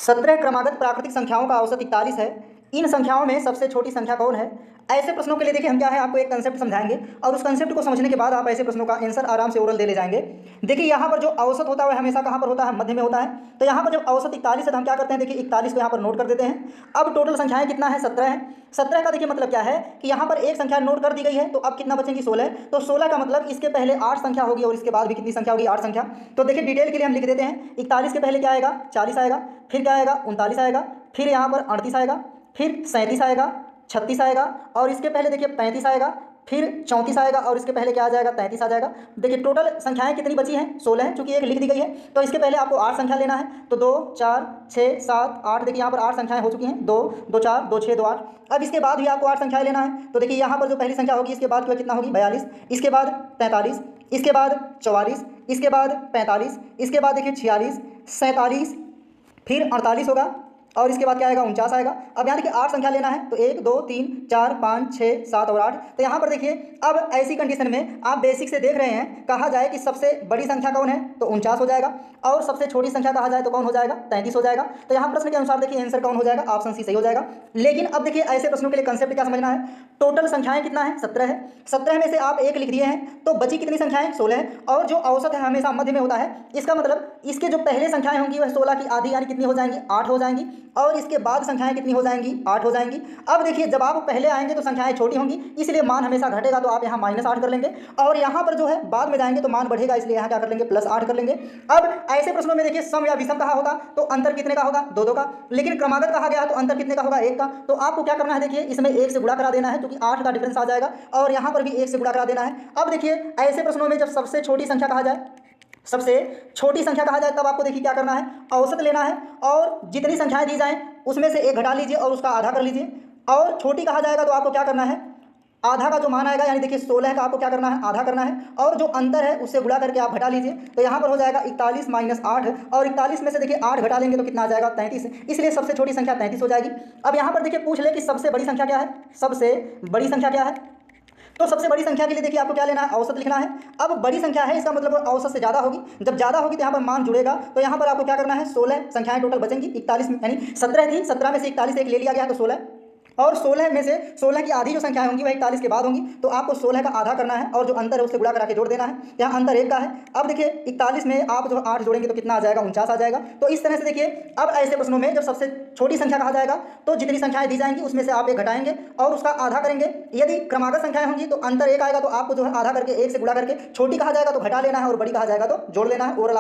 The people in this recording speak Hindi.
17 क्रमागत प्राकृतिक संख्याओं का औसत 41 है। इन संख्याओं में सबसे छोटी संख्या कौन है? ऐसे प्रश्नों के लिए देखिए हम क्या है आपको एक कंसेप्ट समझाएंगे और उस कंसेप्ट को समझने के बाद आप ऐसे प्रश्नों का आंसर आराम से ओरल दे ले जाएंगे। देखिए यहाँ पर जो औसत होता है वह हमेशा कहाँ पर होता है? मध्य में होता है। तो यहाँ पर जब औसत 41 है तो हम क्या करते हैं? देखिए 41 को यहाँ पर नोट कर देते हैं। अब टोटल संख्याएं कितना है? 17 है। 17 का देखिए मतलब क्या है कि यहाँ पर एक संख्या नोट कर दी गई है तो अब कितना बचेंगी? 16। तो 16 का मतलब इसके पहले 8 संख्या होगी और इसके बाद भी कितनी संख्या होगी? 8 संख्या। तो देखिए डिटेल के लिए हम लिख देते हैं। 41 के पहले क्या आएगा? 40 आएगा, फिर क्या आएगा? 39 आएगा, फिर यहाँ पर 38 आएगा, फिर 37 आएगा, 36 आएगा और इसके पहले देखिए 35 आएगा, फिर 34 आएगा और इसके पहले क्या आ जाएगा? 33 आ जाएगा। देखिए टोटल संख्याएं कितनी बची हैं? 16 है, चूंकि एक लिख दी गई है तो इसके पहले आपको 8 संख्या लेना है। तो 2 4 6 7 8, देखिए यहाँ पर 8 संख्याएं हो चुकी हैं। 2 2 4 2 6 2 8। अब इसके बाद भी आपको 8 संख्याएं लेना है। तो देखिए यहाँ पर जो पहली संख्या होगी इसके बाद कितना होगी? 42, इसके बाद 43, इसके बाद 44, इसके बाद 45, इसके बाद देखिए 46, 47, फिर 48 होगा और इसके बाद क्या आएगा? 49 आएगा। अब यहाँ देखिए 8 संख्या लेना है तो 1 2 3 4 5 6 7 और 8। तो यहाँ पर देखिए अब ऐसी कंडीशन में आप बेसिक से देख रहे हैं, कहा जाए कि सबसे बड़ी संख्या कौन है तो 49 हो जाएगा और सबसे छोटी संख्या कहा जाए तो कौन हो जाएगा? 33 हो जाएगा। तो यहाँ प्रश्न के अनुसार देखिए आंसर कौन हो जाएगा? ऑप्शन सी सही हो जाएगा। लेकिन अब देखिए ऐसे प्रश्नों के लिए कंसेप्ट क्या समझना है? टोटल संख्याएं कितना है? 17 है। 17 में से आप एक लिख दिए हैं तो बची कितनी संख्याएं? 16 है। और जो औसत है हमेशा मध्य में होता है, इसका मतलब इसके जो पहले संख्याएं होंगी वह 16 की आधी यानी कितनी हो जाएंगी? 8 हो जाएंगी और इसके बाद संख्याएं कितनी हो जाएंगी? 8 हो जाएंगी। अब देखिए जब आप पहले आएंगे तो संख्याएं छोटी होंगी इसलिए मान हमेशा घटेगा, तो आप यहाँ -8 कर लेंगे और यहाँ पर जो है बाद में जाएंगे तो मान बढ़ेगा इसलिए यहाँ क्या कर लेंगे? +8 कर लेंगे। अब ऐसे प्रश्नों में देखिए सम या विषम कहा होता तो अंतर कितने का होगा? 2 2 का। लेकिन क्रमागत कहा गया तो अंतर कितने का होगा? 1 का। तो आपको क्या करना है? देखिए इसमें 1 से गुणा करा देना है क्योंकि 8 का डिफरेंस आ जाएगा और यहाँ पर भी 1 से गुणा करा देना है। अब देखिए ऐसे प्रश्नों में जब सबसे छोटी संख्या कहा जाए, सबसे छोटी संख्या कहा जाए तब आपको देखिए क्या करना है? औसत लेना है और जितनी संख्याएं दी जाएं उसमें से 1 घटा लीजिए और उसका आधा कर लीजिए। और छोटी कहा जाएगा तो आपको क्या करना है? आधा का जो मान आएगा यानी देखिए 16 का आपको क्या करना है? आधा करना है और जो अंतर है उससे गुणा करके आप घटा लीजिए। तो यहाँ पर हो जाएगा 41 - 8 और 41 में से देखिए 8 घटा लेंगे तो कितना आ जाएगा? 33। इसलिए सबसे छोटी संख्या 33 हो जाएगी। अब यहाँ पर देखिए पूछ ले कि सबसे बड़ी संख्या क्या है? सबसे बड़ी संख्या क्या है? तो सबसे बड़ी संख्या के लिए देखिए आपको क्या लेना है? औसत लिखना है। अब बड़ी संख्या है इसका मतलब औसत से ज़्यादा होगी। जब ज़्यादा होगी तो यहाँ पर मान जुड़ेगा। तो यहाँ पर आपको क्या करना है? 16 संख्याएं टोटल बचेंगी। 41 यानी 17 थी, 17 में से 41 एक ले लिया गया तो 16 और 16 में से 16 की आधी जो संख्याएं होंगी वह 41 के बाद होंगी। तो आपको 16 का आधा करना है और जो अंतर है उससे गुणा करा के जोड़ देना है। यहाँ अंतर 1 का है। अब देखिए 41 में आप जो 8 जोड़ेंगे तो कितना आ जाएगा? 49 आ जाएगा। तो इस तरह से देखिए अब ऐसे प्रश्नों में जब सबसे छोटी संख्या कहा जाएगा तो जितनी संख्याएं दी जाएंगी उसमें से आप 1 घटाएंगे और उसका आधा करेंगे। यदि क्रमागत संख्याएं होंगी तो अंतर 1 आएगा तो आपको जो है आधा करके 1 से गुणा करके छोटी कहा जाएगा तो घटा लेना है और बड़ी कहा जाएगा तो जोड़ लेना है। ओवरऑल